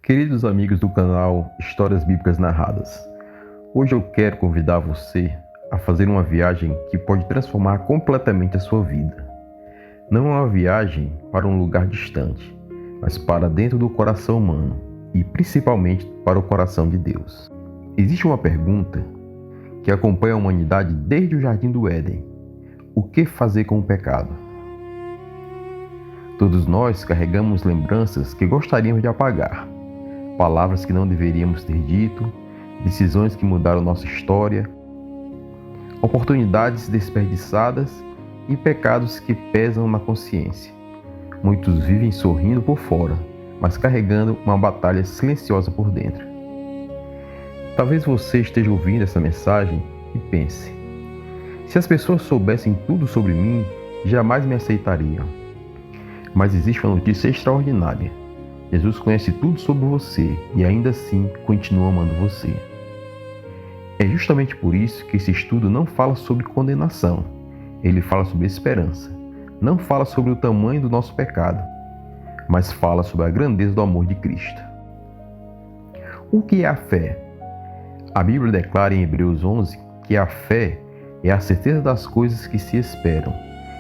Queridos amigos do canal Histórias Bíblicas Narradas, hoje eu quero convidar você a fazer uma viagem que pode transformar completamente a sua vida. Não é uma viagem para um lugar distante, mas para dentro do coração humano e principalmente para o coração de Deus. Existe uma pergunta que acompanha a humanidade desde o Jardim do Éden: o que fazer com o pecado? Todos nós carregamos lembranças que gostaríamos de apagar. Palavras que não deveríamos ter dito, decisões que mudaram nossa história, oportunidades desperdiçadas e pecados que pesam na consciência. Muitos vivem sorrindo por fora, mas carregando uma batalha silenciosa por dentro. Talvez você esteja ouvindo essa mensagem e pense: se as pessoas soubessem tudo sobre mim, jamais me aceitariam. Mas existe uma notícia extraordinária. Jesus conhece tudo sobre você e ainda assim continua amando você. É justamente por isso que esse estudo não fala sobre condenação, ele fala sobre esperança. Não fala sobre o tamanho do nosso pecado, mas fala sobre a grandeza do amor de Cristo. O que é a fé? A Bíblia declara em Hebreus 11 que a fé é a certeza das coisas que se esperam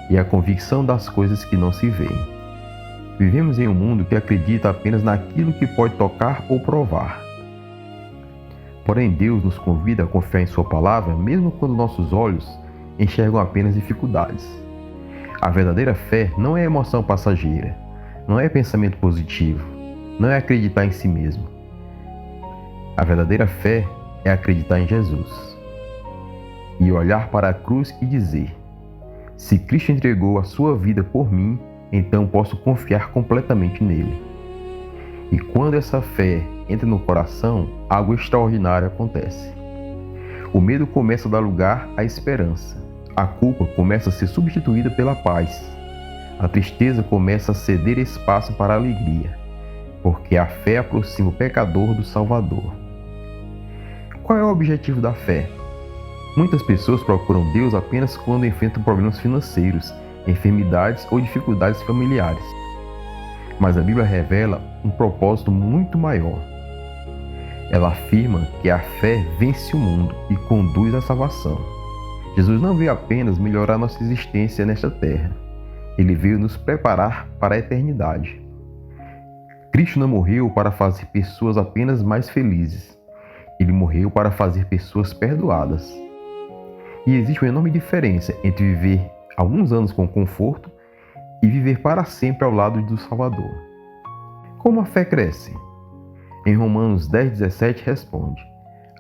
e a convicção das coisas que não se veem. Vivemos em um mundo que acredita apenas naquilo que pode tocar ou provar. Porém, Deus nos convida a confiar em Sua palavra, mesmo quando nossos olhos enxergam apenas dificuldades. A verdadeira fé não é emoção passageira, não é pensamento positivo, não é acreditar em si mesmo. A verdadeira fé é acreditar em Jesus e olhar para a cruz e dizer: se Cristo entregou a sua vida por mim, então posso confiar completamente nele. E quando essa fé entra no coração, algo extraordinário acontece. O medo começa a dar lugar à esperança. A culpa começa a ser substituída pela paz. A tristeza começa a ceder espaço para a alegria, porque a fé aproxima o pecador do Salvador. Qual é o objetivo da fé? Muitas pessoas procuram Deus apenas quando enfrentam problemas financeiros, enfermidades ou dificuldades familiares. Mas a Bíblia revela um propósito muito maior. Ela afirma que a fé vence o mundo e conduz à salvação. Jesus não veio apenas melhorar nossa existência nesta terra. Ele veio nos preparar para a eternidade. Cristo não morreu para fazer pessoas apenas mais felizes. Ele morreu para fazer pessoas perdoadas. E existe uma enorme diferença entre viver alguns anos com conforto e viver para sempre ao lado do Salvador. Como a fé cresce? Em Romanos 10:17 responde: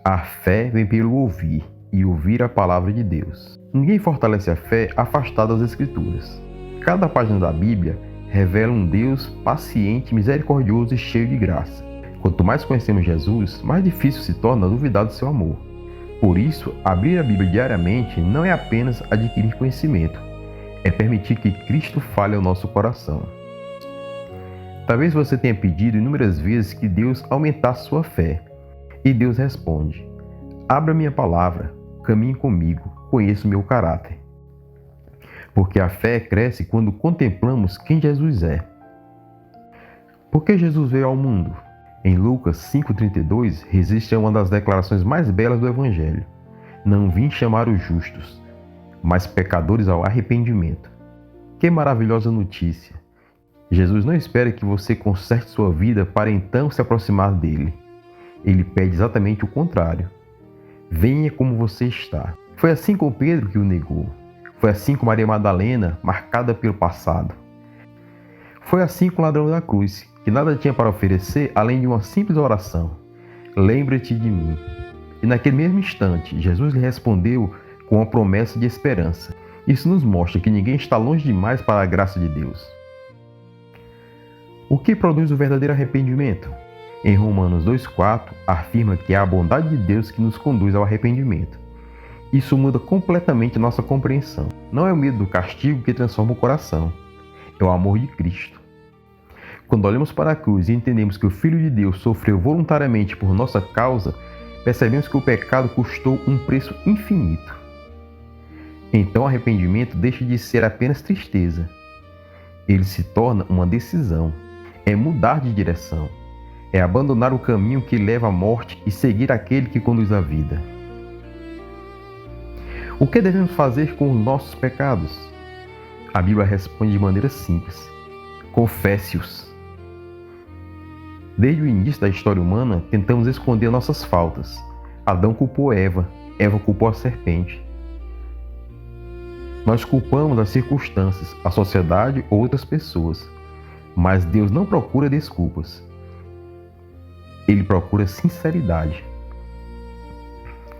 a fé vem pelo ouvir, e ouvir a palavra de Deus. Ninguém fortalece a fé afastado das Escrituras. Cada página da Bíblia revela um Deus paciente, misericordioso e cheio de graça. Quanto mais conhecemos Jesus, mais difícil se torna duvidar do seu amor. Por isso, abrir a Bíblia diariamente não é apenas adquirir conhecimento, é permitir que Cristo fale ao nosso coração. Talvez você tenha pedido inúmeras vezes que Deus aumentasse sua fé. E Deus responde: abra minha palavra, caminhe comigo, conheça o meu caráter. Porque a fé cresce quando contemplamos quem Jesus é. Por que Jesus veio ao mundo? Em Lucas 5,32 resiste a uma das declarações mais belas do Evangelho: não vim chamar os justos, mas pecadores ao arrependimento. Que maravilhosa notícia! Jesus não espera que você conserte sua vida para então se aproximar dele. Ele pede exatamente o contrário. Venha como você está. Foi assim com Pedro, que o negou. Foi assim com Maria Madalena, marcada pelo passado. Foi assim com o ladrão da cruz, que nada tinha para oferecer além de uma simples oração: lembra-te de mim. E naquele mesmo instante, Jesus lhe respondeu com uma promessa de esperança. Isso nos mostra que ninguém está longe demais para a graça de Deus. O que produz o verdadeiro arrependimento? Em Romanos 2,4 afirma que é a bondade de Deus que nos conduz ao arrependimento. Isso muda completamente nossa compreensão. Não é o medo do castigo que transforma o coração, é o amor de Cristo. Quando olhamos para a cruz e entendemos que o Filho de Deus sofreu voluntariamente por nossa causa, percebemos que o pecado custou um preço infinito. Então o arrependimento deixa de ser apenas tristeza. Ele se torna uma decisão. É mudar de direção. É abandonar o caminho que leva à morte e seguir aquele que conduz à vida. O que devemos fazer com os nossos pecados? A Bíblia responde de maneira simples: confesse-os. Desde o início da história humana, tentamos esconder nossas faltas. Adão culpou Eva, Eva culpou a serpente. Nós culpamos as circunstâncias, a sociedade ou outras pessoas. Mas Deus não procura desculpas. Ele procura sinceridade.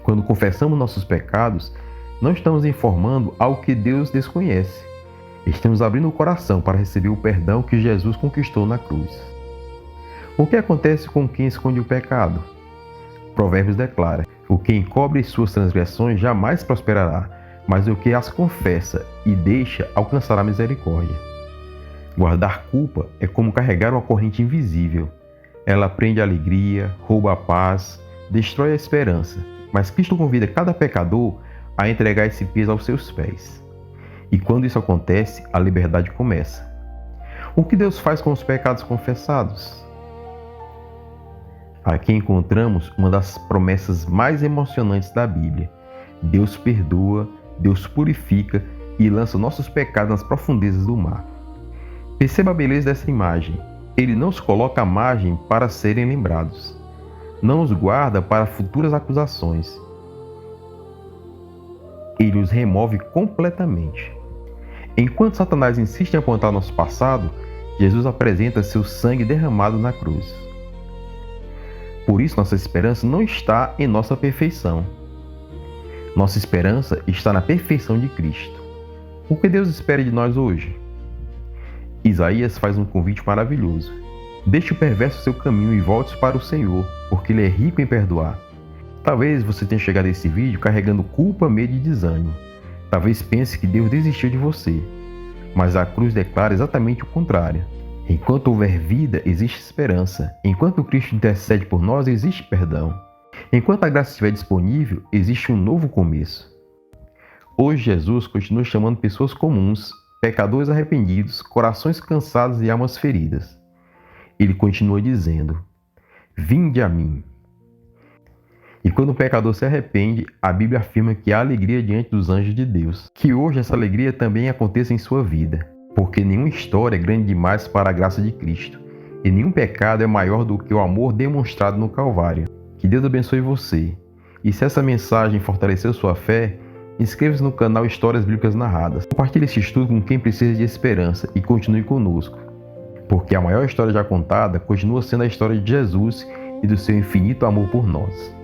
Quando confessamos nossos pecados, não estamos informando algo que Deus desconhece. Estamos abrindo o coração para receber o perdão que Jesus conquistou na cruz. O que acontece com quem esconde o pecado? Provérbios declara: o que encobre suas transgressões jamais prosperará, mas o que as confessa e deixa alcançará misericórdia. Guardar culpa é como carregar uma corrente invisível. Ela prende a alegria, rouba a paz, destrói a esperança. Mas Cristo convida cada pecador a entregar esse peso aos seus pés. E quando isso acontece, a liberdade começa. O que Deus faz com os pecados confessados? Aqui encontramos uma das promessas mais emocionantes da Bíblia. Deus perdoa, Deus purifica e lança nossos pecados nas profundezas do mar. Perceba a beleza dessa imagem. Ele não os coloca à margem para serem lembrados. Não os guarda para futuras acusações. Ele os remove completamente. Enquanto Satanás insiste em apontar nosso passado, Jesus apresenta seu sangue derramado na cruz. Por isso, nossa esperança não está em nossa perfeição. Nossa esperança está na perfeição de Cristo. O que Deus espera de nós hoje? Isaías faz um convite maravilhoso. Deixe o perverso seu caminho e volte para o Senhor, porque Ele é rico em perdoar. Talvez você tenha chegado a esse vídeo carregando culpa, medo e desânimo. Talvez pense que Deus desistiu de você. Mas a cruz declara exatamente o contrário. Enquanto houver vida, existe esperança. Enquanto Cristo intercede por nós, existe perdão. Enquanto a graça estiver disponível, existe um novo começo. Hoje Jesus continua chamando pessoas comuns, pecadores arrependidos, corações cansados e almas feridas. Ele continua dizendo: vinde a mim. E quando o pecador se arrepende, a Bíblia afirma que há alegria diante dos anjos de Deus. Que hoje essa alegria também aconteça em sua vida, porque nenhuma história é grande demais para a graça de Cristo, e nenhum pecado é maior do que o amor demonstrado no Calvário. Que Deus abençoe você. E se essa mensagem fortaleceu sua fé, inscreva-se no canal Histórias Bíblicas Narradas. Compartilhe esse estudo com quem precisa de esperança e continue conosco, porque a maior história já contada continua sendo a história de Jesus e do seu infinito amor por nós.